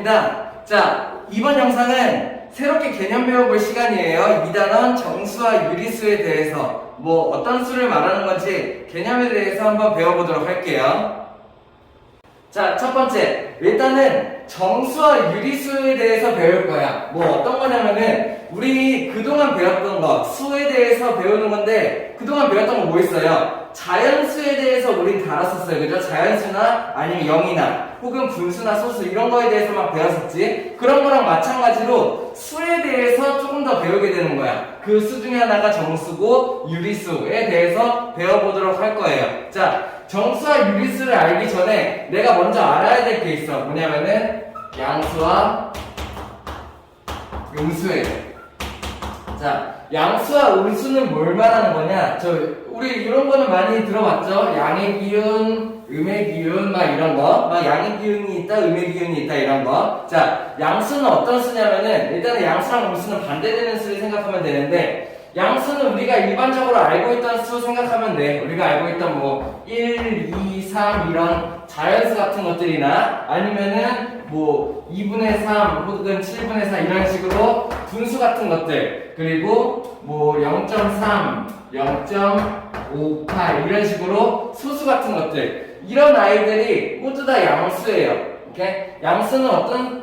반갑습니다. 자, 이번 영상은 새롭게 개념 배워볼 시간이에요. 2단원 정수와 유리수에 대해서 어떤 수를 말하는 건지 개념에 대해서 한번 배워보도록 할게요. 자, 첫 번째, 일단은 정수와 유리수에 대해서 배울 거야. 어떤 거냐면은 우리 그동안 배웠던 거, 수에 대해서 배우는 건데 그동안 배웠던 거 뭐 있어요? 자연수에 대해서 우린 다뤘었어요. 그죠? 자연수나 아니면 영이나 혹은 분수나 소수 이런 거에 대해서 막 배웠었지. 그런 거랑 마찬가지로 수에 대해서 조금 더 배우게 되는 거야. 그 수 중에 하나가 정수고 유리수에 대해서 배워보도록 할 거예요. 자, 정수와 유리수를 알기 전에 내가 먼저 알아야 될 게 있어. 뭐냐면은 양수와 음수예요. 자, 양수와 음수는 뭘 말하는 거냐? 우리 이런 거는 많이 들어봤죠? 양의 기운, 음의 기운, 막 이런 거. 양의 기운이 있다, 음의 기운이 있다, 이런 거. 자, 양수는 어떤 수냐면은, 일단은 양수랑 음수는 반대되는 수를 생각하면 되는데, 양수는 우리가 일반적으로 알고 있던 수 생각하면 돼. 우리가 알고 있던 1, 2, 3 이런 자연수 같은 것들이나 아니면은 2분의 3 혹은 7분의 4 이런 식으로 분수 같은 것들, 그리고 0.3, 0.58 이런 식으로 소수 같은 것들, 이런 아이들이 모두 다 양수예요. 오케이? 양수는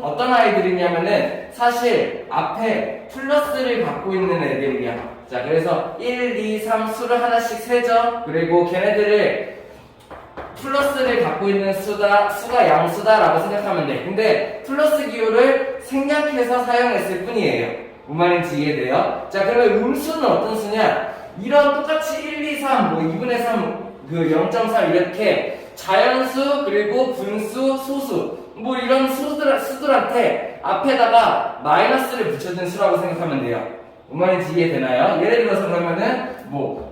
어떤 아이들이냐면은 사실 앞에 플러스를 갖고 있는 애들이야. 자, 그래서 1, 2, 3 수를 하나씩 세죠. 그리고 걔네들을 플러스를 갖고 있는 수가 양수다라고 생각하면 돼. 근데 플러스 기호를 생략해서 사용했을 뿐이에요. 뭔 말인지 이해돼요? 자, 그러면 음수는 어떤 수냐? 이런 똑같이 1, 2, 3, 2분의 3, 0.3 이렇게 자연수, 그리고 분수, 소수 이런 수들한테 앞에다가 마이너스를 붙여준 수라고 생각하면 돼요. 뭔 말인지 이해되나요? 예를 들어서 그러면은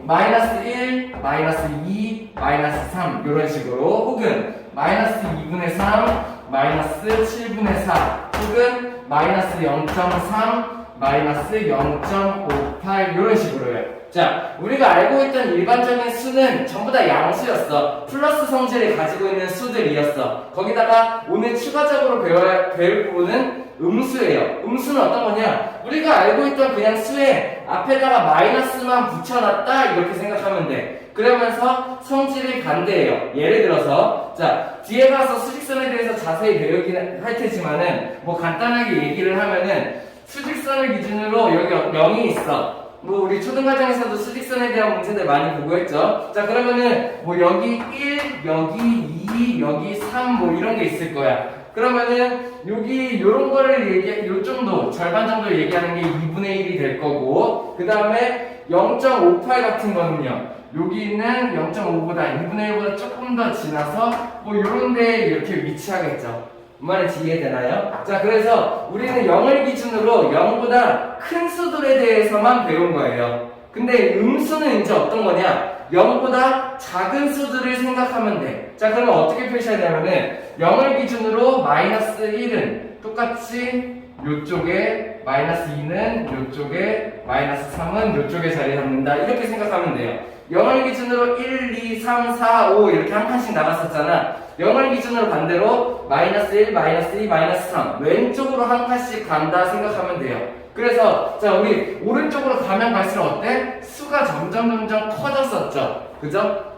마이너스 1, 마이너스 2, 마이너스 3 이런 식으로, 혹은 마이너스 2분의 3, 마이너스 7분의 4, 혹은 마이너스 0.3, 마이너스 0.58 이런 식으로요. 자, 우리가 알고 있던 일반적인 수는 전부 다 양수였어. 플러스 성질을 가지고 있는 수들이었어. 거기다가 오늘 추가적으로 배울 부분은 음수예요. 음수는 어떤 거냐? 우리가 알고 있던 그냥 수에 앞에다가 마이너스만 붙여놨다 이렇게 생각하면 돼. 그러면서 성질이 반대예요. 예를 들어서 자, 뒤에 가서 수직선에 대해서 자세히 배우긴 할 테지만은 간단하게 얘기를 하면은 수직선을 기준으로 여기 0이 있어. 우리 초등과정에서도 수직선에 대한 문제들 많이 보고 했죠. 자, 그러면은 여기 1, 여기 2, 여기 3 이런 게 있을 거야. 그러면은 여기 요런 거를 요 정도, 절반 정도 얘기하는 게 2분의 1이 될 거고, 그 다음에 0.58 같은 거는요, 여기 있는 0.5보다 2분의 1보다 조금 더 지나서 요런 데에 이렇게 위치하겠죠. 뭔 말인지 이해되나요? 자, 그래서 우리는 0을 기준으로 0보다 큰 수들에 대해서만 배운 거예요. 근데 음수는 이제 어떤 거냐? 0보다 작은 수들을 생각하면 돼. 자, 그러면 어떻게 표시해야 되냐면은 0을 기준으로 마이너스 1은 똑같이 요쪽에, 마이너스 2는 요쪽에, 마이너스 3은 요쪽에 자리 잡는다. 이렇게 생각하면 돼요. 0을 기준으로 1, 2, 3, 4, 5 이렇게 한 칸씩 나갔었잖아. 0을 기준으로 반대로 마이너스 1, 마이너스 2, 마이너스 3 왼쪽으로 한 칸씩 간다 생각하면 돼요. 그래서 자, 우리 오른쪽으로 가면 갈수록 어때? 수가 점점 커졌었죠. 그죠?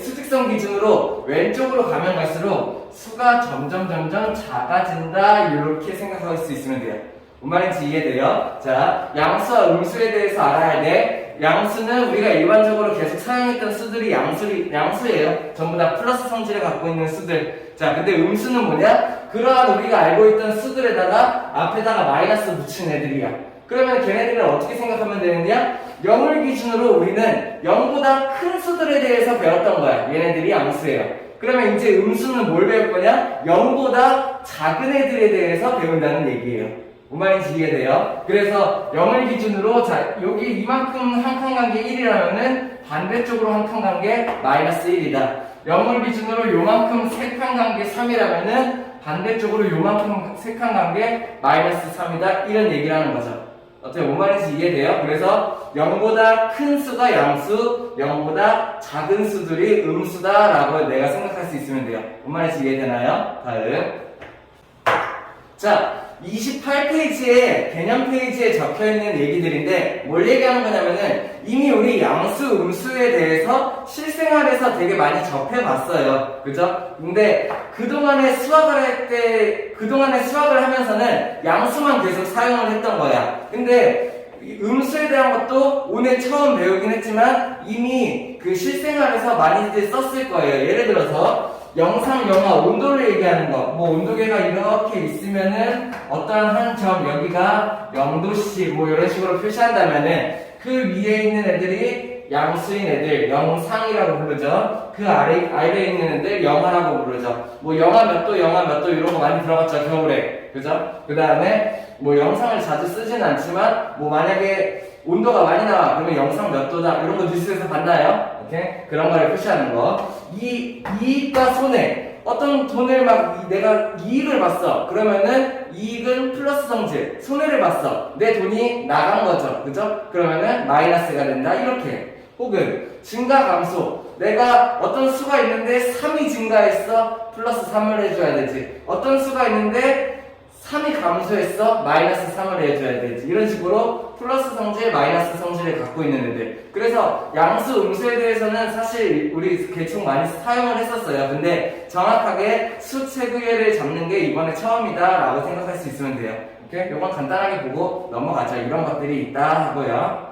수직선 기준으로 왼쪽으로 가면 갈수록 수가 점점 작아진다 이렇게 생각할 수 있으면 돼요. 뭔 말인지 이해돼요? 자, 양수와 음수에 대해서 알아야 돼. 양수는 우리가 일반적으로 계속 사용했던 수들이 양수예요. 전부 다 플러스 성질을 갖고 있는 수들. 자, 근데 음수는 뭐냐? 그러한 우리가 알고 있던 수들에다가 앞에다가 마이너스 붙인 애들이야. 그러면 걔네들은 어떻게 생각하면 되느냐? 0을 기준으로 우리는 0보다 큰 수들에 대해서 배웠던 거야. 얘네들이 양수예요. 그러면 이제 음수는 뭘 배울 거냐? 0보다 작은 애들에 대해서 배운다는 얘기예요. 뭔 말인지 이해돼요? 그래서 0을 기준으로 자, 여기 이만큼 한 칸 간 게 1이라면은 반대쪽으로 한 칸 간 게 마이너스 1이다. 0을 기준으로 요만큼 3칸 간 게 3이라면은 반대쪽으로 요만큼 3칸 간 게 마이너스 3이다. 이런 얘기를 하는 거죠. 어떻게 뭔 말인지 이해돼요? 그래서 0보다 큰 수가 양수, 0보다 작은 수들이 음수다라고 내가 생각할 수 있으면 돼요. 뭔 말인지 이해되나요? 다음. 자, 28페이지에 개념 페이지에 적혀있는 얘기들인데 뭘 얘기하는 거냐면은 이미 우리 양수, 음수에 대해서 실생활에서 되게 많이 접해봤어요. 그죠? 근데 그동안에 수학을 하면서는 양수만 계속 사용을 했던 거야. 근데 음수에 대한 것도 오늘 처음 배우긴 했지만 이미 그 실생활에서 많이들 썼을 거예요. 예를 들어서 영상, 영하, 온도를 얘기하는 거. 뭐 온도계가 이렇게 있으면은 어떠한 한 점 여기가 0도씨 뭐 이런 식으로 표시한다면은 그 위에 있는 애들이 양수인 애들 영상이라고 부르죠. 그 아래에 있는 애들 영하라고 부르죠. 뭐 영하 몇 도, 영하 몇 도 이런 거 많이 들어봤죠, 겨울에. 그죠? 그 다음에 뭐 영상을 자주 쓰진 않지만 뭐 만약에 온도가 많이 나와 그러면 영상 몇 도다 이런 거 뉴스에서 봤나요? 이렇게 그런 거를 표시하는 거. 이익과 손해. 어떤 돈을 내가 이익을 봤어. 그러면은 이익은 플러스 성질. 손해를 봤어. 내 돈이 나간 거죠. 그죠? 그러면은 마이너스가 된다. 이렇게. 혹은 증가 감소. 내가 어떤 수가 있는데 3이 증가했어. 플러스 3을 해줘야 되지. 어떤 수가 있는데 3이 감소했어? 마이너스 3을 해줘야 되지. 이런 식으로 플러스 성질, 마이너스 성질을 갖고 있는 애들. 그래서 양수, 음수에 대해서는 사실 우리 대충 많이 사용을 했었어요. 근데 정확하게 수 체계를 잡는 게 이번에 처음이다 라고 생각할 수 있으면 돼요. 오케이? 요건 간단하게 보고 넘어가죠. 이런 것들이 있다 하고요.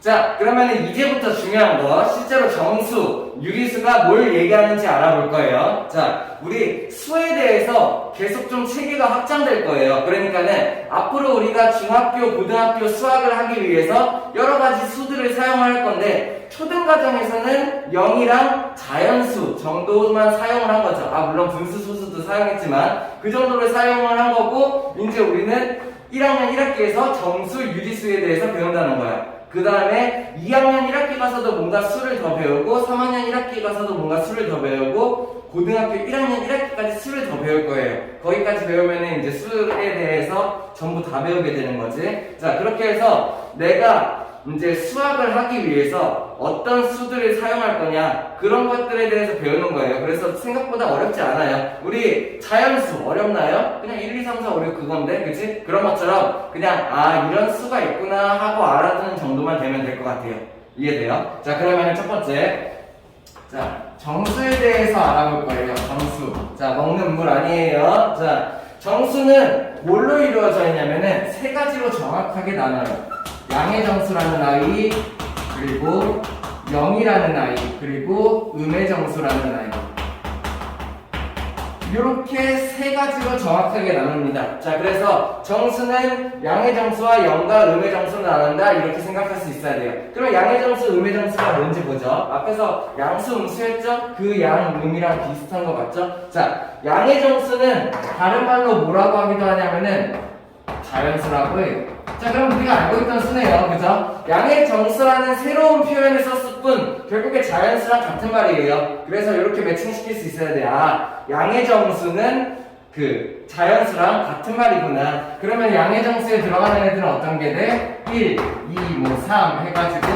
자, 그러면 이제부터 중요한 거, 실제로 정수, 유리수가 뭘 얘기하는지 알아볼 거예요. 자, 우리 수에 대해서 계속 좀 체계가 확장될 거예요. 그러니까는 앞으로 우리가 중학교, 고등학교 수학을 하기 위해서 여러 가지 수들을 사용할 건데 초등 과정에서는 0이랑 자연수 정도만 사용을 한 거죠. 물론 분수, 소수도 사용했지만 그 정도를 사용을 한 거고 이제 우리는 1학년 1학기에서 정수, 유리수에 대해서 배운다는 거야. 그 다음에 2학년 1학기 가서도 뭔가 수를 더 배우고 3학년 1학기 가서도 뭔가 수를 더 배우고 고등학교 1학년 1학기까지 수를 더 배울 거예요. 거기까지 배우면은 이제 수에 대해서 전부 다 배우게 되는 거지. 자, 그렇게 해서 내가 이제 수학을 하기 위해서 어떤 수들을 사용할 거냐 그런 것들에 대해서 배우는 거예요. 그래서 생각보다 어렵지 않아요. 우리 자연수 어렵나요? 그냥 1, 2, 3, 4, 5, 6 그건데 그치? 그런 것처럼 그냥 이런 수가 있구나 하고 알아두는 정도만 되면 될 것 같아요. 이해돼요? 자, 그러면 첫 번째, 자, 정수에 대해서 알아볼 거예요. 정수. 자, 먹는 물 아니에요. 자, 정수는 뭘로 이루어져 있냐면은 세 가지로 정확하게 나눠요. 양의 정수라는 아이, 그리고 0이라는 아이, 그리고 음의 정수라는 아이. 이렇게 세 가지로 정확하게 나눕니다. 자, 그래서 정수는 양의 정수와 0과 음의 정수를 나눈다 이렇게 생각할 수 있어야 돼요. 그럼 양의 정수, 음의 정수가 뭔지 보죠. 앞에서 양수, 음수였죠? 그 양, 음이랑 비슷한 거 맞죠? 자, 양의 정수는 다른 말로 뭐라고 하기도 하냐면은 자연수라고 해요. 자, 그럼 우리가 알고 있던 수네요. 그죠? 양의 정수라는 새로운 표현을 썼을 뿐 결국에 자연수랑 같은 말이에요. 그래서 이렇게 매칭시킬 수 있어야 돼. 양의 정수는 그 자연수랑 같은 말이구나. 그러면 양의 정수에 들어가는 애들은 어떤 게 돼? 1, 2, 3 해가지고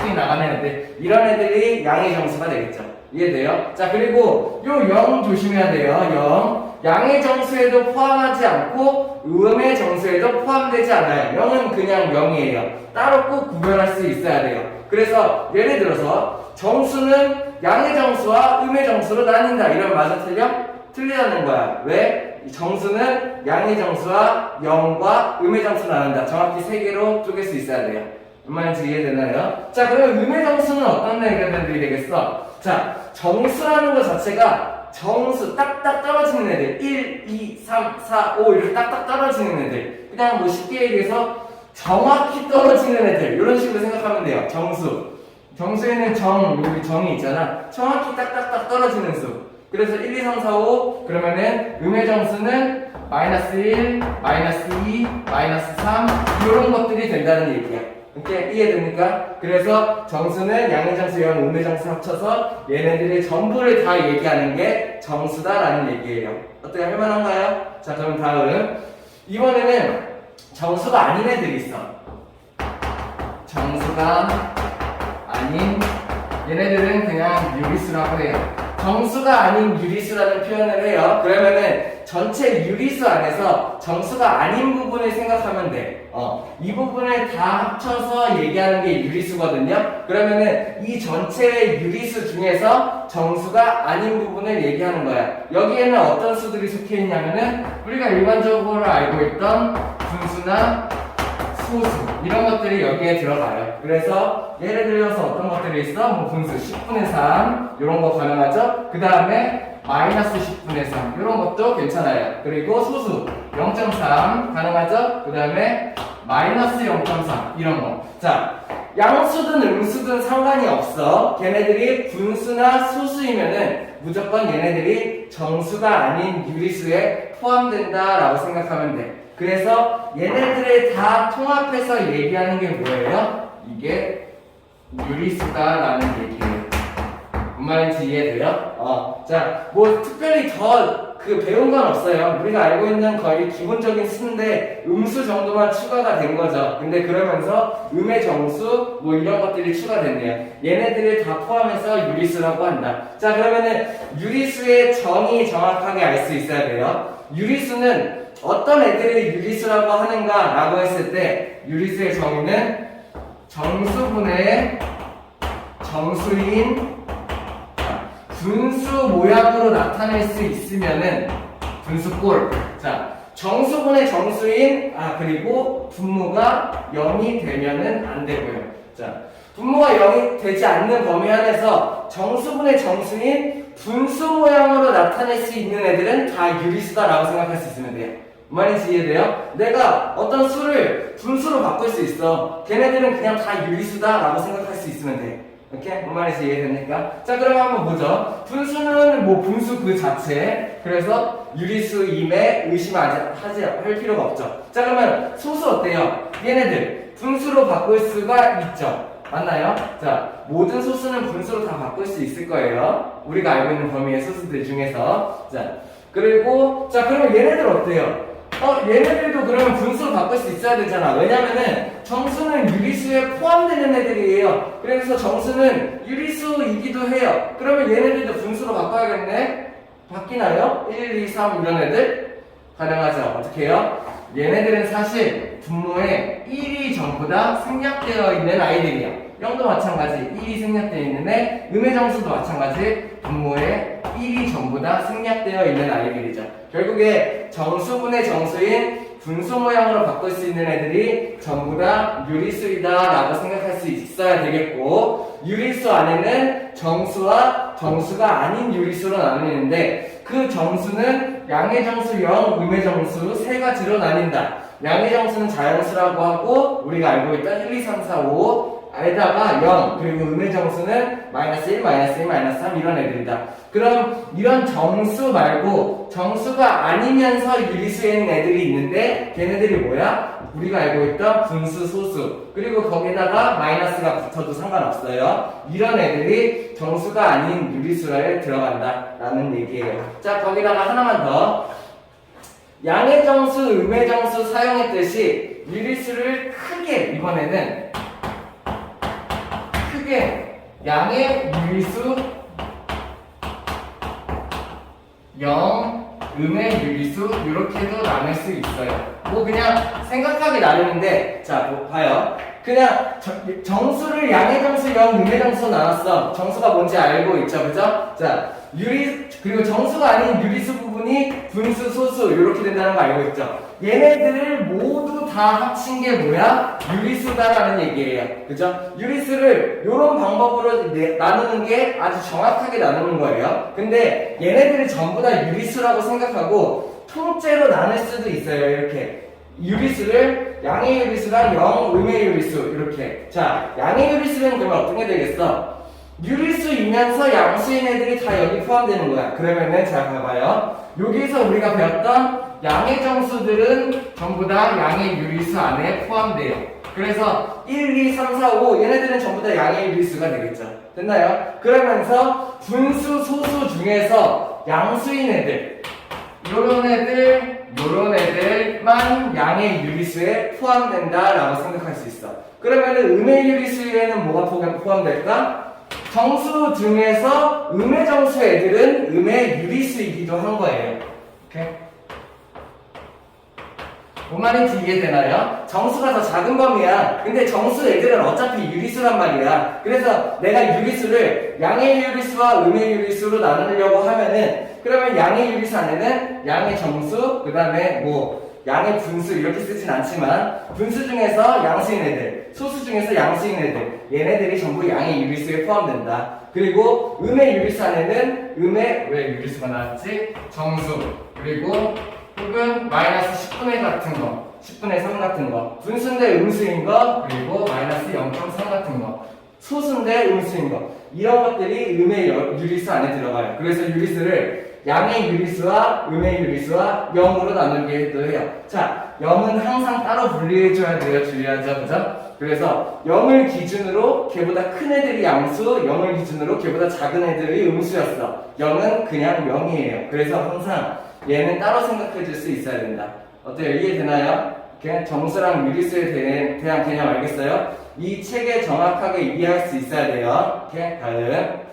쭉 나가는 애들. 이런 애들이 양의 정수가 되겠죠. 이해돼요? 자, 그리고 요 0 조심해야 돼요. 0. 양의 정수에도 포함하지 않고 음의 정수에도 포함되지 않아요. 0은 그냥 0이에요. 따로 꼭 구별할 수 있어야 돼요. 그래서 예를 들어서 정수는 양의 정수와 음의 정수로 나뉜다. 이러면 맞아 틀려? 틀리다는 거야. 왜? 정수는 양의 정수와 0과 음의 정수로 나눈다. 정확히 세 개로 쪼갤 수 있어야 돼요. 무슨 말인지 이해되나요? 자, 그러면 음의 정수는 어떤 애들이 되겠어? 자, 정수라는 것 자체가 정수 딱딱 떨어지는 애들 1, 2, 3, 4, 5 이렇게 딱딱 떨어지는 애들 그냥 뭐 쉽게 얘기해서 정확히 떨어지는 애들 이런 식으로 생각하면 돼요. 정수에는 여기 정이 있잖아. 정확히 딱딱딱 떨어지는 수. 그래서 1, 2, 3, 4, 5 그러면은 음의 정수는 마이너스 1, 마이너스 2, 마이너스 3 이런 것들이 된다는 얘기야. 이렇게 이해됩니까? 그래서 정수는 양의 정수, 음의 정수 합쳐서 얘네들의 전부를 다 얘기하는 게 정수다라는 얘기예요. 어떻게 할만한가요? 자, 그럼 다음 이번에는 정수가 아닌 애들이 있어. 정수가 아닌 얘네들은 그냥 유리수라고 해요. 정수가 아닌 유리수라는 표현을 해요. 그러면은 전체 유리수 안에서 정수가 아닌 부분을 생각하면 돼. 이 부분을 다 합쳐서 얘기하는 게 유리수거든요. 그러면은 이 전체 유리수 중에서 정수가 아닌 부분을 얘기하는 거야. 여기에는 어떤 수들이 속해 있냐면은 우리가 일반적으로 알고 있던 분수나 소수 이런 것들이 여기에 들어가요. 그래서 예를 들어서 어떤 것들이 있어? 뭐 분수 10분의 3 이런 거 가능하죠? 그 다음에 마이너스 10분의 3 이런 것도 괜찮아요. 그리고 소수 0.3 가능하죠? 그 다음에 마이너스 0.3 이런 거. 자, 양수든 음수든 상관이 없어. 걔네들이 분수나 소수이면은 무조건 얘네들이 정수가 아닌 유리수에 포함된다라고 생각하면 돼. 그래서 얘네들을 다 통합해서 얘기하는 게 뭐예요? 이게 유리수다라는 얘기예요. 무슨 말인지 이해돼요? 자, 뭐 특별히 더 배운 건 없어요. 우리가 알고 있는 거의 기본적인 수인데 음수 정도만 추가가 된 거죠. 근데 그러면서 음의 정수 뭐 이런 것들이 추가됐네요. 얘네들을 다 포함해서 유리수라고 한다. 자, 그러면은 유리수의 정의 정확하게 알 수 있어야 돼요. 유리수는 어떤 애들을 유리수라고 하는가 라고 했을 때 유리수의 정의는 정수분의 정수인 분수 모양으로 나타낼 수 있으면은 분수꼴. 자, 정수분의 정수인 그리고 분모가 0이 되면은 안 되고요. 자, 분모가 0이 되지 않는 범위 안에서 정수분의 정수인 분수 모양으로 나타낼 수 있는 애들은 다 유리수다라고 생각할 수 있으면 돼요. 무슨 말인지 이해돼요? 내가 어떤 수를 분수로 바꿀 수 있어. 걔네들은 그냥 다 유리수다라고 생각할 수 있으면 돼. 이렇게? 무슨 말인지 이해됩니까? 자, 그럼 한번 보죠. 분수는 뭐 분수 그 자체. 그래서 유리수임에 할 필요가 없죠. 자, 그러면 소수 어때요? 얘네들 분수로 바꿀 수가 있죠. 맞나요? 자, 모든 소수는 분수로 다 바꿀 수 있을 거예요. 우리가 알고 있는 범위의 소수들 중에서. 자, 그리고 자, 그러면 얘네들 어때요? 얘네들도 그러면 분수로 바꿀 수 있어야 되잖아. 왜냐면은 정수는 유리수에 포함되는 애들이에요. 그래서 정수는 유리수이기도 해요. 그러면 얘네들도 분수로 바꿔야겠네? 바뀌나요? 1, 2, 3 이런 애들? 가능하죠. 어떻게 해요? 얘네들은 사실 분모에 1이 전부 다 생략되어 있는 아이들이에요. 0도 마찬가지 1이 생략되어 있는데 음의 정수도 마찬가지 분모에 1이 전부 다 생략되어 있는 아이들이죠. 결국에 정수분의 정수인 분수 모양으로 바꿀 수 있는 애들이 전부 다 유리수이다 라고 생각할 수 있어야 되겠고, 유리수 안에는 정수와 정수가 아닌 유리수로 나뉘는데 그 정수는 양의 정수 0, 음의 정수 세 가지로 나뉜다. 양의 정수는 자연수라고 하고 우리가 알고 있던 1, 2, 3, 4, 5 에다가 0, 그리고 음의 정수는 마이너스 1, 마이너스 2, 마이너스 3 이런 애들이다. 그럼 이런 정수 말고 정수가 아니면서 유리수인 애들이 있는데 걔네들이 뭐야? 우리가 알고 있던 분수, 소수, 그리고 거기다가 마이너스가 붙어도 상관없어요. 이런 애들이 정수가 아닌 유리수에 들어간다 라는 얘기예요. 자, 거기다가 하나만 더. 양의 정수, 음의 정수 사용했듯이 유리수를 크게, 이번에는 크게 양의 유리수 0, 음의 유리수 이렇게도 나눌 수 있어요. 뭐 그냥 생각하기 나름인데, 자, 뭐 봐요. 그냥 정수를 양의 정수 0, 음의 정수 나눴어. 정수가 뭔지 알고 있죠, 그죠? 자, 그리고 정수가 아닌 유리수 부분이 분수, 소수 이렇게 된다는 거 알고 있죠? 얘네들을 모두 다 합친 게 뭐야? 유리수다라는 얘기예요. 그죠? 유리수를 이런 방법으로 나누는 게 아주 정확하게 나누는 거예요. 근데 얘네들이 전부 다 유리수라고 생각하고 통째로 나눌 수도 있어요. 이렇게. 유리수를 양의 유리수랑 0, 음의 유리수 이렇게. 자, 양의 유리수는 그러면 어떤 게 되겠어? 유리수이면서 양수인 애들이 다 여기 포함되는 거야. 그러면은 자, 봐봐요. 여기서 우리가 배웠던 양의 정수들은 전부 다 양의 유리수 안에 포함돼요. 그래서 1, 2, 3, 4, 5 얘네들은 전부 다 양의 유리수가 되겠죠. 됐나요? 그러면서 분수, 소수 중에서 양수인 애들, 요런 애들만 양의 유리수에 포함된다라고 생각할 수 있어. 그러면은 음의 유리수에는 뭐가 포함될까? 정수 중에서 음의 정수 애들은 음의 유리수이기도 한 거예요. 오케이? 뭔 말인지 이해되나요? 정수가 더 작은 범위야. 근데 정수 애들은 어차피 유리수란 말이야. 그래서 내가 유리수를 양의 유리수와 음의 유리수로 나누려고 하면은, 그러면 양의 유리수 안에는 양의 정수, 그 다음에 뭐 양의 분수 이렇게 쓰진 않지만 분수 중에서 양수인 애들, 소수 중에서 양수인 애들, 얘네들이 전부 양의 유리수에 포함된다. 그리고 음의 유리수 안에는 음의, 왜 유리수가 나왔지? 정수, 그리고 혹은 마이너스 10분의 같은 거, 10분의 3 같은 거, 분수인데 음수인 거, 그리고 마이너스 0.3 같은 거, 소수인데 음수인 거, 이런 것들이 음의 유리수 안에 들어가요. 그래서 유리수를 양의 유리수와 음의 유리수와 0으로 나누기도 해요. 자, 0은 항상 따로 분리해줘야 돼요. 주의하죠, 그죠? 그래서 0을 기준으로 걔보다 큰 애들이 양수, 0을 기준으로 걔보다 작은 애들이 음수였어. 0은 그냥 0이에요. 그래서 항상 얘는 따로 생각해 줄 수 있어야 된다. 어때요? 이해되나요? 그냥 정수랑 유리수에 대한 개념 알겠어요? 이 책에 정확하게 이해할 수 있어야 돼요. 오케이? 다음.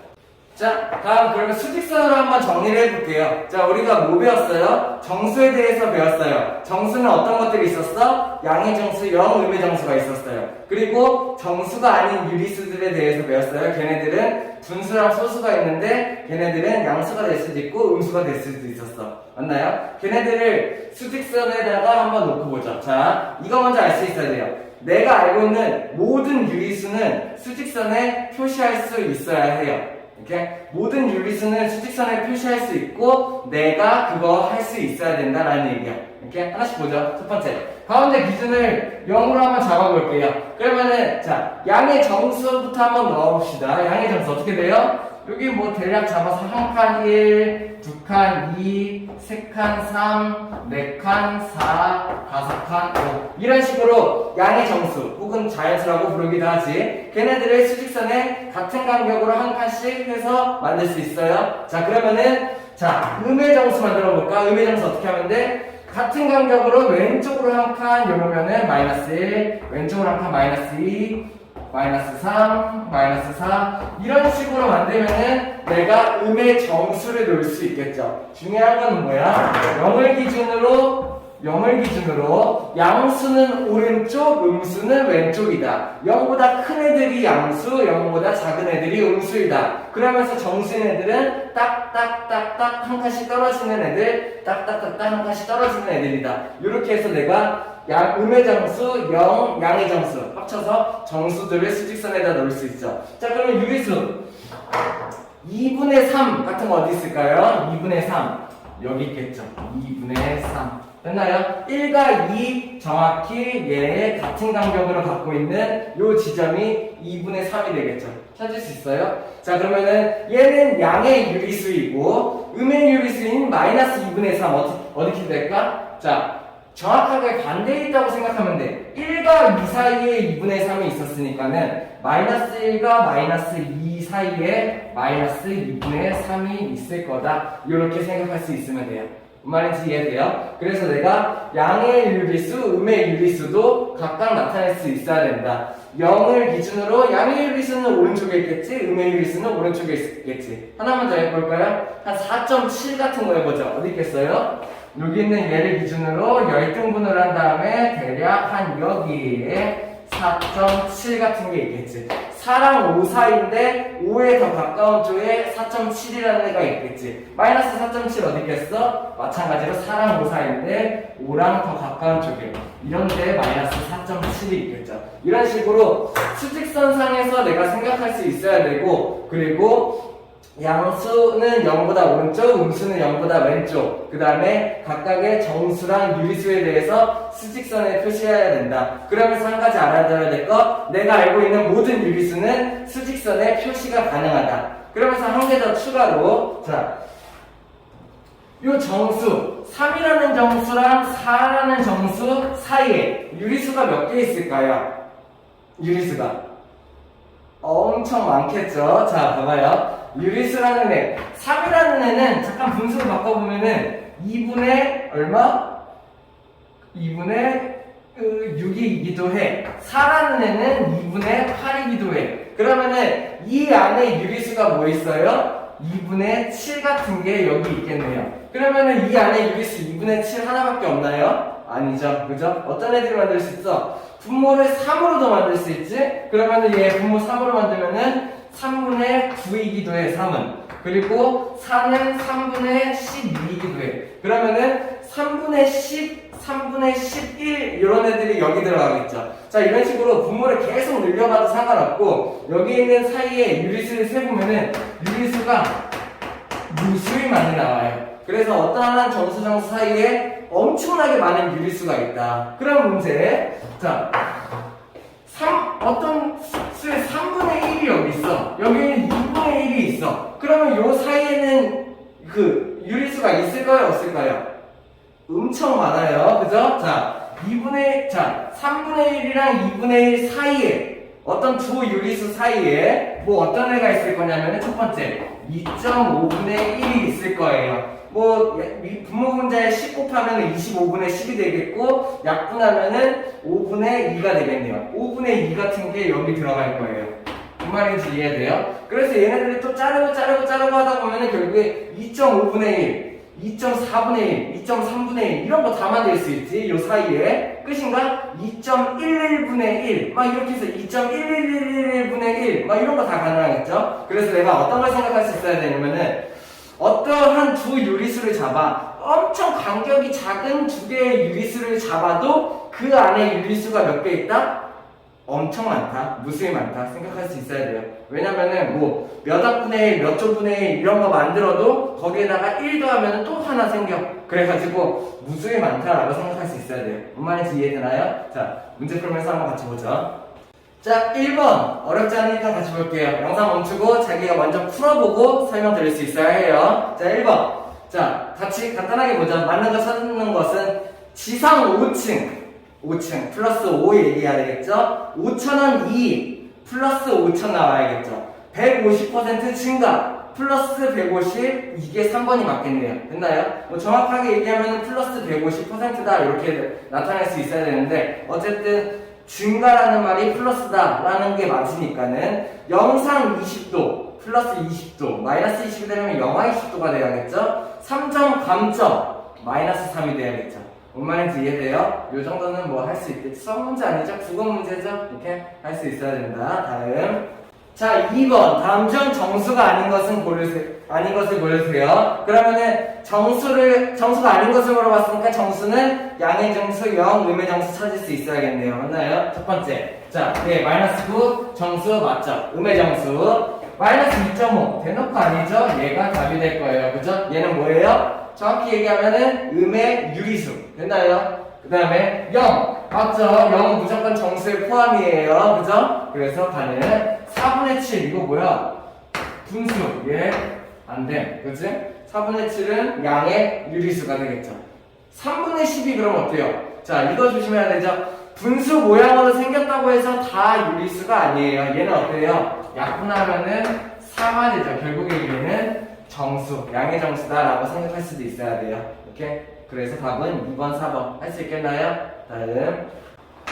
자, 다음 그러면 수직선으로 한번 정리를 해볼게요. 자, 우리가 뭐 배웠어요? 정수에 대해서 배웠어요. 정수는 어떤 것들이 있었어? 양의 정수, 음의 정수가 있었어요. 그리고 정수가 아닌 유리수들에 대해서 배웠어요. 걔네들은 분수랑 소수가 있는데 걔네들은 양수가 될 수도 있고 음수가 될 수도 있었어. 맞나요? 걔네들을 수직선에다가 한번 놓고 보죠. 자, 이거 먼저 알 수 있어야 돼요. 내가 알고 있는 모든 유리수는 수직선에 표시할 수 있어야 해요. 이렇게 모든 유리수는 수직선에 표시할 수 있고 내가 그거 할 수 있어야 된다라는 얘기야. 이렇게 하나씩 보죠. 첫 번째, 가운데 기준을 0으로 한번 잡아볼게요. 그러면은 자, 양의 정수부터 한번 넣어봅시다. 양의 정수 어떻게 돼요? 여기 뭐 대략 잡아서 1칸 1, 2칸 2, 3칸 3, 4칸 4, 5칸 5 이런 식으로 양의 정수 혹은 자연수라고 부르기도 하지. 걔네들을 수직선에 같은 간격으로 한 칸씩 해서 만들 수 있어요. 자, 그러면은 자, 음의 정수 만들어 볼까? 음의 정수 어떻게 하면 돼? 같은 간격으로 왼쪽으로 한 칸 요러면은 마이너스 1, 왼쪽으로 한 칸 마이너스 2, 마이너스 3, 마이너스 4 이런 식으로 만들면은 내가 음의 정수를 넣을 수 있겠죠. 중요한 건 뭐야? 0을 기준으로 양수는 오른쪽, 음수는 왼쪽이다. 0보다 큰 애들이 양수, 0보다 작은 애들이 음수이다. 그러면서 정수인 애들은 딱딱딱딱 한 칸씩 떨어지는 애들, 딱딱딱딱 한 칸씩 떨어지는 애들이다. 이렇게 해서 내가 음의 정수, 양의 정수 합쳐서 정수들을 수직선에다 넣을 수 있죠. 자, 그러면 유리수 2분의 3 같은 거 어디 있을까요? 2분의 3 여기 있겠죠. 2분의 3 됐나요? 1과 2 정확히 얘의 같은 간격으로 갖고 있는 요 지점이 2분의 3이 되겠죠. 찾을 수 있어요? 자, 그러면은 얘는 양의 유리수이고 음의 유리수인 마이너스 2분의 3 어떻게 될까? 자, 정확하게 반대에 있다고 생각하면 돼. 1과 2 사이에 2분의 3이 있었으니까는 마이너스 1과 마이너스 2 사이에 마이너스 2분의 3이 있을 거다. 이렇게 생각할 수 있으면 돼요. 뭔 말인지 이해돼요? 그래서 내가 양의 유리수, 음의 유리수도 각각 나타낼 수 있어야 된다. 0을 기준으로 양의 유리수는 오른쪽에 있겠지, 음의 유리수는 오른쪽에 있겠지. 하나만 더 해볼까요? 한 4.7 같은 거 해보죠. 어디 있겠어요? 여기 있는 얘를 기준으로 열등분을 한 다음에 대략 한 여기에 4.7 같은 게 있겠지. 4랑 5 사이인데 5에 더 가까운 쪽에 4.7이라는 애가 있겠지. 마이너스 4.7 어디 있겠어? 마찬가지로 4랑 5 사이인데 5랑 더 가까운 쪽에 이런 데 마이너스 4.7이 있겠죠. 이런 식으로 수직선상에서 내가 생각할 수 있어야 되고, 그리고 양수는 0보다 오른쪽, 음수는 0보다 왼쪽, 그 다음에 각각의 정수랑 유리수에 대해서 수직선에 표시해야 된다. 그러면서 한 가지 알아둬야 될 거, 내가 알고 있는 모든 유리수는 수직선에 표시가 가능하다. 그러면서 한 개 더 추가로, 자, 요 정수 3이라는 정수랑 4라는 정수 사이에 유리수가 몇 개 있을까요? 유리수가 엄청 많겠죠. 자, 봐봐요. 유리수라는 애, 3이라는 애는 잠깐 분수를 바꿔보면은 2분의 얼마? 2분의 6이기도 해. 4라는 애는 2분의 8이기도 해. 그러면은 이 안에 유리수가 뭐 있어요? 2분의 7 같은 게 여기 있겠네요. 그러면은 이 안에 유리수 2분의 7 하나밖에 없나요? 아니죠. 그죠? 어떤 애들이 만들 수 있어? 분모를 3으로도 만들 수 있지? 그러면은 얘 분모 3으로 만들면은 3분의 9이기도 해, 3은. 그리고 4는 3분의 12이기도 해. 그러면은 3분의 10, 3분의 11 이런 애들이 여기 들어가겠죠. 자, 이런 식으로 분모를 계속 늘려가도 상관없고 여기 있는 사이에 유리수를 세보면은 유리수가 무수히 많이 나와요. 그래서 어떠한 정수 사이에 엄청나게 많은 유리수가 있다. 그런 문제. 자, 어떤 수의 3분의 1이 여기 있어. 여기는 2분의 1이 있어. 그러면 요 사이에는 그 유리수가 있을까요? 없을까요? 엄청 많아요. 그죠? 자, 3분의 1이랑 2분의 1 사이에 어떤 두 유리수 사이에 뭐 어떤 애가 있을 거냐면 첫 번째 2.5분의 1이 있을 거예요. 뭐 분모 분자에 10 곱하면 25분의 10이 되겠고 약분하면은 5분의 2가 되겠네요. 5분의 2 같은 게 여기 들어갈 거예요. 무슨 말인지 이해돼요? 그래서 얘네들이 또 자르고 하다 보면은 결국에 2.5분의 1 2.4분의 1, 2.3분의 1 이런 거 다 만들 수 있지. 요 사이에 끝인가? 2.11분의 1 막 이렇게 해서 2.1111분의 1 막 이런 거 다 가능하겠죠. 그래서 내가 어떤 걸 생각할 수 있어야 되냐면은 어떠한 두 유리수를 잡아 엄청 간격이 작은 두 개의 유리수를 잡아도 그 안에 유리수가 몇 개 있다? 엄청 많다, 무수히 많다 생각할 수 있어야 돼요. 왜냐면은 뭐 몇 학분의 1, 몇 조분의 1 이런 거 만들어도 거기에다가 1 더하면 또 하나 생겨. 그래가지고 무수히 많다라고 생각할 수 있어야 돼요. 뭔 말인지 이해되나요? 자, 문제 풀면서 한번 같이 보죠. 자, 1번 어렵지 않으니까 같이 볼게요. 영상 멈추고 자기가 먼저 풀어보고 설명드릴 수 있어야 해요. 자, 1번 자, 같이 간단하게 보자. 맞는 거 찾는 것은 지상 5층 플러스 5 얘기해야 되겠죠? 5,000원 2 플러스 5,000 나와야겠죠? 150% 증가 플러스 150 이게 3번이 맞겠네요. 됐나요? 뭐 정확하게 얘기하면 플러스 150%다 이렇게 나타낼 수 있어야 되는데 어쨌든 증가라는 말이 플러스다 라는 게 맞으니까는 영상 20도 플러스 20도 마이너스 20이 되려면 영하 20도가 돼야겠죠? 3점 감점 마이너스 3이 돼야겠죠? 뭔 말인지 이해돼요? 요 정도는 뭐 할 수 있겠지. 수학 문제 아니죠? 국어 문제죠? 이렇게 할 수 있어야 된다. 다음. 자, 2번. 다음 중 정수가 아닌 것을 고르세요. 그러면은 정수가 아닌 것을 물어봤으니까 정수는 양의 정수 0, 음의 정수 찾을 수 있어야겠네요. 맞나요? 첫 번째. 자, 네, 마이너스 9 정수 맞죠? 음의 정수. 마이너스 2.5 대놓고 아니죠? 얘가 답이 될 거예요. 그죠? 얘는 뭐예요? 정확히 얘기하면은 음의 유리수. 됐나요? 그 다음에 0. 맞죠? 0은 무조건 정수에 포함이에요. 그죠? 그래서 반은 4분의 7. 이거 뭐야? 분수. 얘 안 돼. 그치? 4분의 7은 양의 유리수가 되겠죠. 3분의 10이 그럼 어때요? 자, 이거 조심해야 되죠? 분수 모양으로 생겼다고 해서 다 유리수가 아니에요. 얘는 어때요? 약분하면은 4가 되죠. 결국에 얘는 정수, 양의 정수다라고 생각할 수도 있어야 돼요. 이렇게. 그래서 답은 2번, 4번. 할 수 있겠나요? 다음.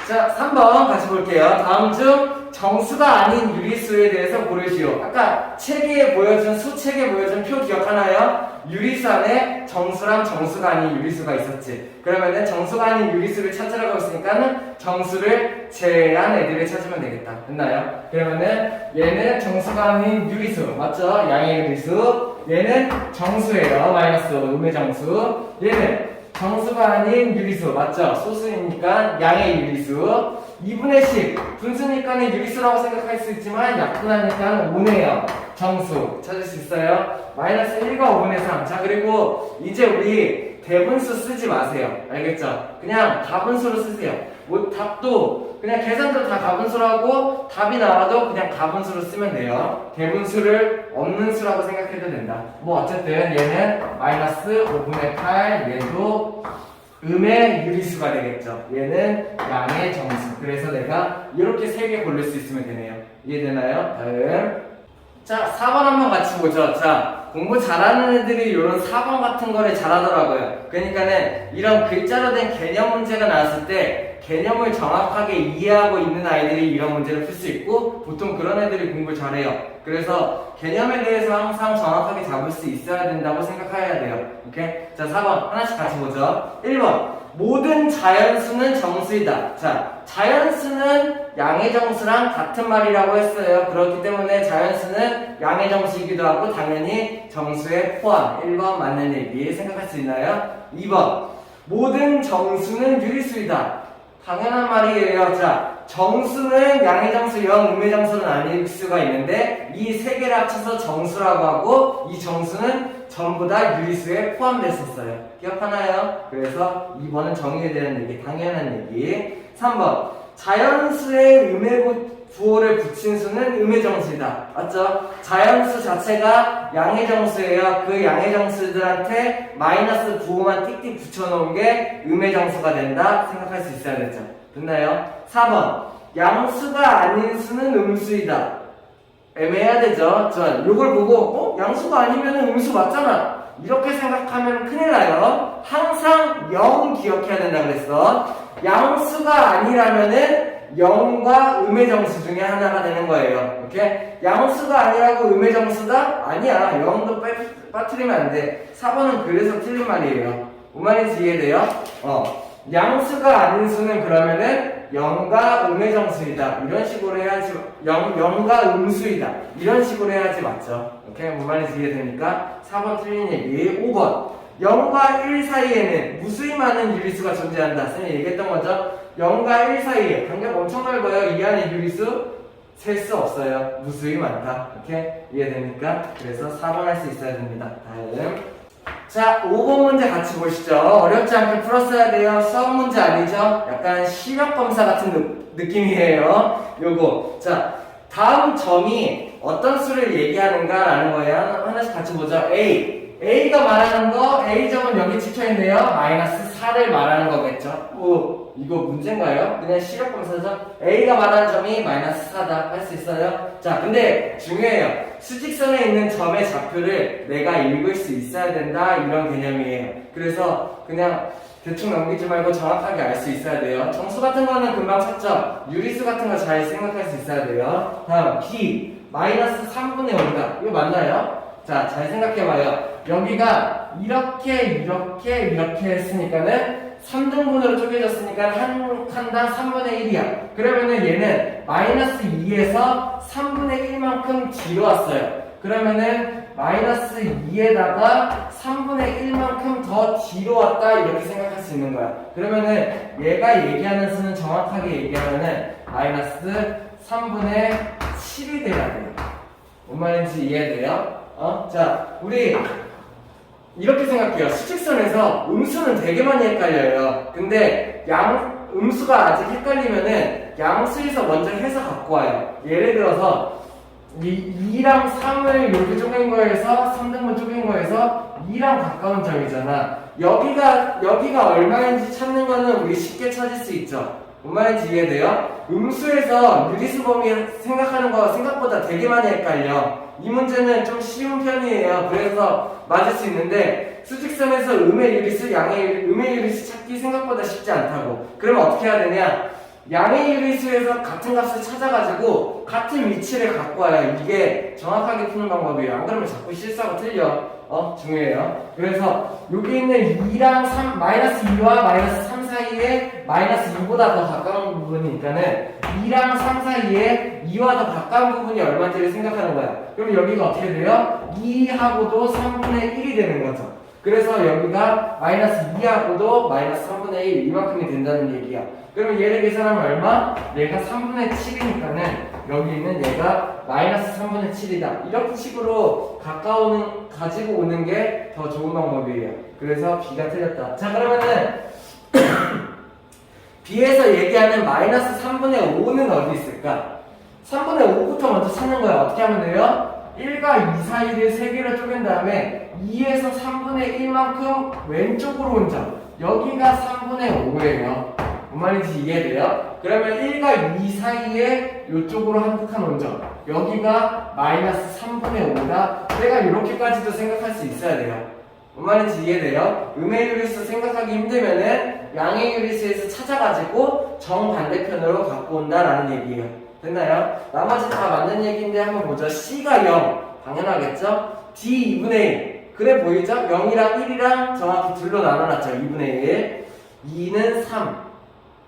자, 3번 같이 볼게요. 다음 중 정수가 아닌 유리수에 대해서 고르시오. 아까 수책에 보여준 표 기억하나요? 유리수 안에 정수랑 정수가 아닌 유리수가 있었지. 그러면은 정수가 아닌 유리수를 찾으라고 했으니까는 정수를 제외한 애들을 찾으면 되겠다. 됐나요? 그러면은 얘는 정수가 아닌 유리수. 맞죠? 양의 유리수. 얘는 정수예요. 마이너스 음의 정수. 얘는 정수가 아닌 유리수. 맞죠? 소수이니까 양의 유리수. 2분의 10 분수니까는 유리수라고 생각할 수 있지만 약분하니까 5네요. 정수 찾을 수 있어요. 마이너스 1과 5분의 3. 자, 그리고 이제 우리 대분수 쓰지 마세요. 알겠죠? 그냥 가분수로 쓰세요. 뭐 답도 그냥 계산도 다 가분수로 하고 답이 나와도 그냥 가분수로 쓰면 돼요. 대분수를 없는 수라고 생각해도 된다. 뭐 어쨌든 얘는 마이너스 5분의 8 얘도 음의 유리수가 되겠죠. 얘는 양의 정수. 그래서 내가 이렇게 3개 고를 수 있으면 되네요. 이해되나요? 다음. 자, 4번 한번 같이 보죠. 자, 공부 잘하는 애들이 이런 4번 같은 거를 잘하더라고요. 그러니까는 이런 글자로 된 개념 문제가 나왔을 때 개념을 정확하게 이해하고 있는 아이들이 이런 문제를 풀 수 있고 보통 그런 애들이 공부 잘해요. 그래서 개념에 대해서 항상 정확하게 잡을 수 있어야 된다고 생각해야 돼요. 오케이? 자, 4번 하나씩 같이 보죠. 1번 모든 자연수는 정수이다. 자, 자연수는 양의 정수랑 같은 말이라고 했어요. 그렇기 때문에 자연수는 양의 정수이기도 하고 당연히 정수에 포함. 1번 맞는 얘기 생각할 수 있나요? 2번 모든 정수는 유리수이다. 당연한 말이에요. 자, 정수는 양의 정수, 영, 음의 정수는 아닐 수가 있는데 이 세 개를 합쳐서 정수라고 하고 이 정수는 전부 다 유리수에 포함됐었어요. 기억하나요? 그래서 2번은 정의에 대한 얘기, 당연한 얘기. 3번 자연수에 음의 부호를 붙인 수는 음의 정수이다. 맞죠? 자연수 자체가 양의 정수예요. 그 양의 정수들한테 마이너스 부호만 띡띡 붙여놓은 게 음의 정수가 된다 생각할 수 있어야겠죠. 됐나요? 4번 양수가 아닌 수는 음수이다. 애매해야 되죠. 전 요걸 보고 양수가 아니면 음수 맞잖아 이렇게 생각하면 큰일 나요. 항상 0 기억해야 된다 그랬어. 양수가 아니라면은 0과 음의 정수 중에 하나가 되는 거예요. 오케이? 양수가 아니라고 음의 정수다? 아니야. 0도 빠뜨리면 안 돼. 4번은 그래서 틀린 말이에요. 뭔 말인지 이해돼요? 양수가 아닌 수는 그러면은 0과 음의 정수이다. 이런 식으로 해야지, 0과 음수이다. 이런 식으로 해야지 맞죠? 오케이? 뭔 말인지 이해되니까 4번 틀린 얘기. 5번. 0과 1 사이에는 무수히 많은 유리수가 존재한다. 선생님이 얘기했던 거죠? 0과 1 사이에 간격 엄청 넓어요. 이 안에 유리수 셀 수 없어요. 무수히 많다. 이렇게 이해됩니까? 그래서 4번 할 수 있어야 됩니다. 다음. 자, 5번 문제 같이 보시죠. 어렵지 않게 풀었어야 돼요. 수학 문제 아니죠? 약간 시력 검사 같은 느낌이에요. 요거. 자, 다음 점이 어떤 수를 얘기하는가라는 거예요. 하나씩 같이 보죠. A가 말하는 거, A점은 여기 찍혀있네요. 마이너스 4를 말하는 거겠죠. 오, 이거 문제인가요? 그냥 시력검사죠. A가 말하는 점이 마이너스 4다. 할 수 있어요? 자, 근데 중요해요. 수직선에 있는 점의 좌표를 내가 읽을 수 있어야 된다. 이런 개념이에요. 그래서 그냥 대충 넘기지 말고 정확하게 알 수 있어야 돼요. 정수 같은 거는 금방 찾죠. 유리수 같은 거 잘 생각할 수 있어야 돼요. 다음, B. 마이너스 3분의 5다. 이거 맞나요? 자, 잘 생각해봐요. 여기가 이렇게 했으니까는 3등분으로 쪼개졌으니까 한 칸당 3분의 1이야. 그러면은 얘는 마이너스 2에서 3분의 1만큼 뒤로 왔어요. 그러면은 마이너스 2에다가 3분의 1만큼 더 뒤로 왔다 이렇게 생각할 수 있는 거야. 그러면은 얘가 얘기하는 수는 정확하게 얘기하면은 마이너스 3분의 7이 돼야 돼요. 뭔 말인지 이해돼요? 자, 우리 이렇게 생각해요. 수직선에서 음수는 되게 많이 헷갈려요. 근데 음수가 아직 헷갈리면은 양수에서 먼저 해서 갖고 와요. 예를 들어서 2랑 3을 이렇게 쪼갠 거에서 3등분 쪼갠 거에서 2랑 가까운 점이잖아. 여기가 얼마인지 찾는 거는 우리 쉽게 찾을 수 있죠. 뭔 말인지 이해돼요? 음수에서 유리수 범위 생각하는 거 생각보다 되게 많이 헷갈려. 이 문제는 좀 쉬운 편이에요. 그래서 맞을 수 있는데 수직선에서 음의 유리수, 음의 유리수 찾기 생각보다 쉽지 않다고. 그러면 어떻게 해야 되냐? 양의 유리수에서 같은 값을 찾아가지고 같은 위치를 갖고 와요. 이게 정확하게 푸는 방법이에요. 안 그러면 자꾸 실수하고 틀려. 중요해요. 그래서 여기 있는 2랑 3, 마이너스 2와 마이너스 3 사이에 마이너스 2보다 더 가까운 부분이니까는 2랑 3 사이에 2와 더 가까운 부분이 얼마인지를 생각하는 거야. 그럼 여기가 어떻게 돼요? 2하고도 3분의 1이 되는 거죠. 그래서 여기가 마이너스 2하고도 마이너스 3분의 1 이만큼이 된다는 얘기야. 그러면 얘를 계산하면 얼마? 얘가 3분의 7이니까는 여기 있는 얘가 마이너스 3분의 7이다. 이런 식으로 가지고 오는 게 더 좋은 방법이에요. 그래서 B가 틀렸다. 자, 그러면은 B에서 얘기하는 마이너스 3분의 5는 어디 있을까? 3분의 5부터 먼저 찾는 거야. 어떻게 하면 돼요? 1과 2 사이를 3개로 쪼갠 다음에 2에서 3분의 1만큼 왼쪽으로 온 점. 여기가 3분의 5예요. 뭔 말인지 이해돼요? 그러면 1과 2 사이에 이쪽으로 한 칸 온 점. 여기가 마이너스 3분의 5다. 내가 이렇게까지도 생각할 수 있어야 돼요. 뭔 말인지 이해돼요? 음의 유리수 생각하기 힘들면은 양의 유리수에서 찾아가지고 정반대편으로 갖고 온다라는 얘기예요. 됐나요? 나머지 다 맞는 얘기인데 한번 보죠. C가 0. 당연하겠죠? D 2분의 1. 그래 보이죠? 0이랑 1이랑 정확히 둘로 나눠놨죠. 2분의 1. 2는 3.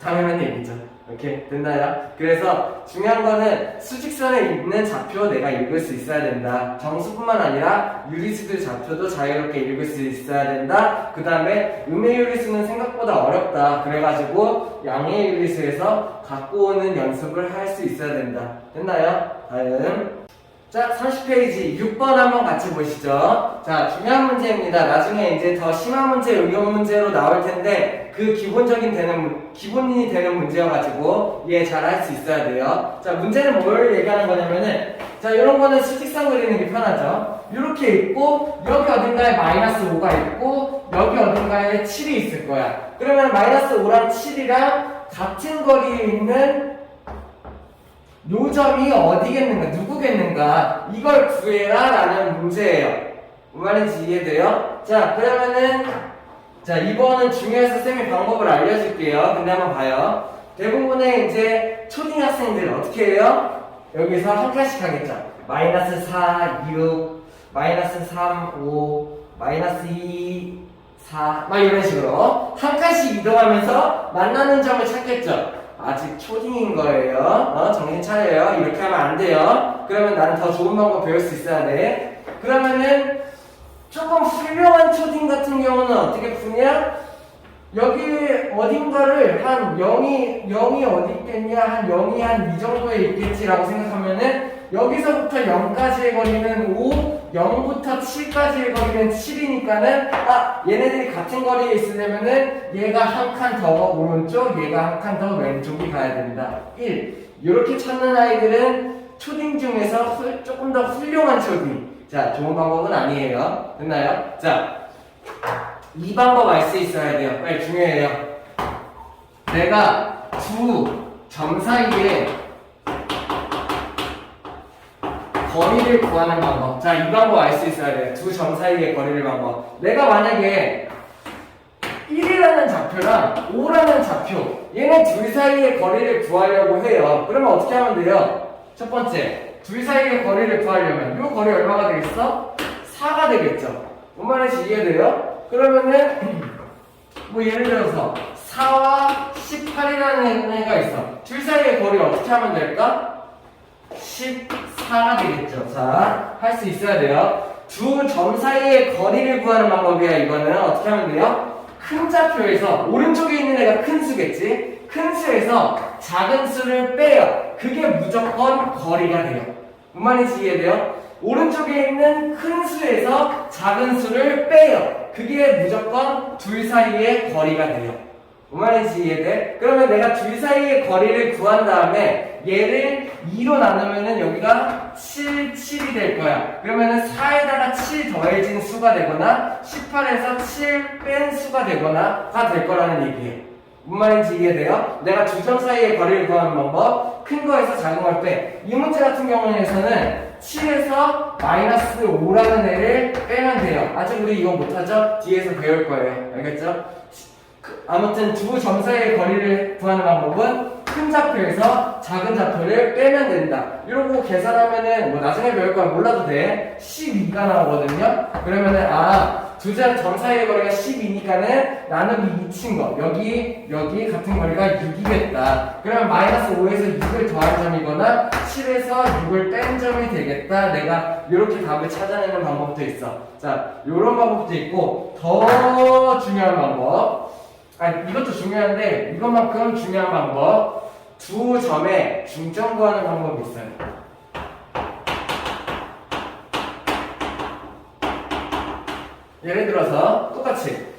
당연한 얘기죠. 이렇게 됐나요? 그래서 중요한 거는 수직선에 있는 좌표 내가 읽을 수 있어야 된다. 정수뿐만 아니라 유리수들 좌표도 자유롭게 읽을 수 있어야 된다. 그 다음에 음의 유리수는 생각보다 어렵다. 그래가지고 양의 유리수에서 갖고 오는 연습을 할 수 있어야 된다. 됐나요? 다음. 자, 30페이지 6번 한번 같이 보시죠. 자, 중요한 문제입니다. 나중에 이제 더 심한 문제, 응용 문제로 나올 텐데 그 기본이 되는 문제여가지고 이해 잘 할 수 있어야 돼요. 자, 문제는 뭘 얘기하는 거냐면은 자, 이런 거는 수직선 그리는 게 편하죠. 이렇게 있고 여기 어딘가에 마이너스 5가 있고 여기 어딘가에 7이 있을 거야. 그러면 마이너스 5랑 7이랑 같은 거리에 있는 요 점이 어디겠는가, 누구겠는가, 이걸 구해라 라는 문제예요. 무슨 말인지 이해돼요? 자, 그러면은 자, 이번은 중요해서 쌤이 방법을 알려줄게요. 근데 한번 봐요. 대부분의 이제 초딩학생들 어떻게 해요? 여기서 한 칸씩 하겠죠. 마이너스 4, 6, 마이너스 3, 5, 마이너스 2, 4 막 이런 식으로 한 칸씩 이동하면서 만나는 점을 찾겠죠. 아직 초딩인 거예요. 정신 차려요. 이렇게 하면 안 돼요. 그러면 나는 더 좋은 방법 배울 수 있어야 돼. 그러면은 조금 훌륭한 초딩 같은 경우는 어떻게 푸냐? 여기 어딘가를 한 0이 어디 있겠냐? 한 0이 한 이 정도에 있겠지라고 생각하면은 여기서부터 0까지의 거리는 5, 0부터 7까지의 거리는 7이니까는 얘네들이 같은 거리에 있으려면은 얘가 한 칸 더 오른쪽, 얘가 한 칸 더 왼쪽이 가야 된다. 1. 이렇게 찾는 아이들은 초딩 중에서 조금 더 훌륭한 초딩. 자, 좋은 방법은 아니에요. 됐나요? 자, 이 방법 알 수 있어야 돼요. 빨리 중요해요. 내가 두 점 사이에 거리를 구하는 방법. 자, 이 방법 알 수 있어야 돼요. 두 점 사이의 거리를 방법. 내가 만약에 1이라는 좌표랑 5라는 좌표, 얘네 둘 사이의 거리를 구하려고 해요. 그러면 어떻게 하면 돼요? 첫 번째, 둘 사이의 거리를 구하려면 이 거리 얼마가 되겠어? 4가 되겠죠. 뭔 말인지 이해돼요? 그러면은 뭐 예를 들어서 4와 18이라는 애가 있어. 둘 사이의 거리 어떻게 하면 될까? 14가 되겠죠. 자, 할 수 있어야 돼요. 두 점 사이의 거리를 구하는 방법이야. 이거는 어떻게 하면 돼요? 큰 좌표에서 오른쪽에 있는 애가 큰 수겠지? 큰 수에서 작은 수를 빼요. 그게 무조건 거리가 돼요. 뭔 말인지 이해돼요? 오른쪽에 있는 큰 수에서 작은 수를 빼요. 그게 무조건 둘 사이의 거리가 돼요. 뭔 말인지 이해돼? 그러면 내가 둘 사이의 거리를 구한 다음에 얘를 2로 나누면은 여기가 7, 7이 될 거야. 그러면은 4에다가 7 더해진 수가 되거나 18에서 7 뺀 수가 되거나가 될 거라는 얘기예요. 뭔 말인지 이해돼요? 내가 두 점 사이의 거리를 구하는 방법, 큰 거에서 작은 걸 빼. 이 문제 같은 경우에는 7에서 마이너스 5라는 애를 빼면 돼요. 아직 우리 이거 못하죠? 뒤에서 배울 거예요. 알겠죠? 아무튼 두 점 사이의 거리를 구하는 방법은 큰 좌표에서 작은 좌표를 빼면 된다. 이러고 계산하면은 뭐 나중에 배울 거야 몰라도 돼. 12가 나오거든요. 그러면은 두 점 사이의 거리가 12니까는 나누기 2친 거. 여기 같은 거리가 6이겠다. 그러면 마이너스 5에서 6을 더한 점이거나 7에서 6을 뺀 점이 되겠다. 내가 이렇게 답을 찾아내는 방법도 있어. 자, 요런 방법도 있고 더 중요한 방법. 이것도 중요한데 이것만큼 중요한 방법. 두 점에 중점 구하는 방법이 있어요. 예를 들어서 똑같이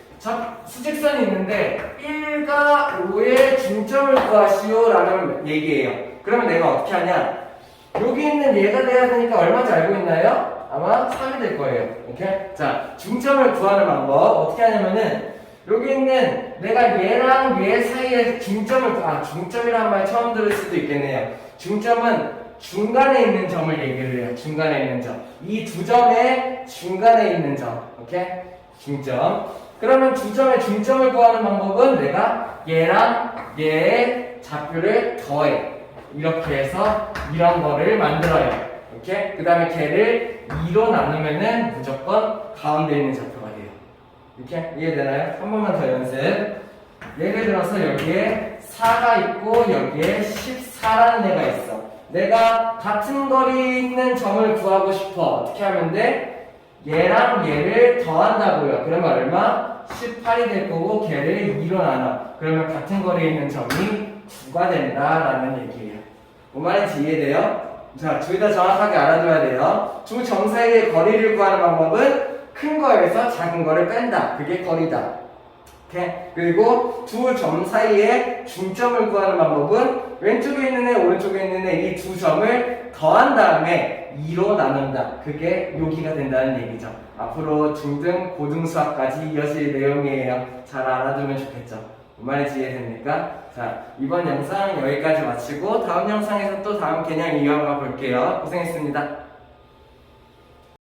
수직선이 있는데 1과 5의 중점을 구하시오 라는 얘기예요. 그러면 내가 어떻게 하냐? 여기 있는 얘가 돼야 되니까 얼마인지 알고 있나요? 아마 3이 될 거예요. 이렇게? 자, 중점을 구하는 방법 어떻게 하냐면은 여기 있는 내가 얘랑 얘 사이에 중점이라는 말 처음 들을 수도 있겠네요. 중점은 중간에 있는 점을 얘기를 해요. 중간에 있는 점. 이 두 점의 중간에 있는 점. 오케이? 중점. 그러면 두 점의 중점을 구하는 방법은 내가 얘랑 얘의 좌표를 더해. 이렇게 해서 이런 거를 만들어요. 오케이? 그 다음에 걔를 2로 나누면은 무조건 가운데 있는 좌표가 돼요. 이렇게? 이해되나요? 한 번만 더 연습. 예를 들어서 여기에 4가 있고 여기에 14라는 애가 있어. 내가 같은 거리에 있는 점을 구하고 싶어. 어떻게 하면 돼? 얘랑 얘를 더한다고요. 그러면 얼마? 18이 될 거고 걔를 2로 나눠. 그러면 같은 거리에 있는 점이 9가 된다라는 얘기예요. 뭔 말인지 이해돼요? 자, 둘 다 정확하게 알아둬야 돼요. 두 점 사이의 거리를 구하는 방법은 큰 거에서 작은 거를 뺀다. 그게 거리다. 오케이? 그리고 두 점 사이의 중점을 구하는 방법은 왼쪽에 있는 애, 오른쪽에 있는 애 이 두 점을 더한 다음에 2로 나눈다. 그게 여기가 된다는 얘기죠. 앞으로 중등, 고등 수학까지 이어질 내용이에요. 잘 알아두면 좋겠죠. 뭔 말인지 이해됩니까? 자, 이번 영상 여기까지 마치고 다음 영상에서 또 다음 개념 이어가 볼게요. 고생했습니다.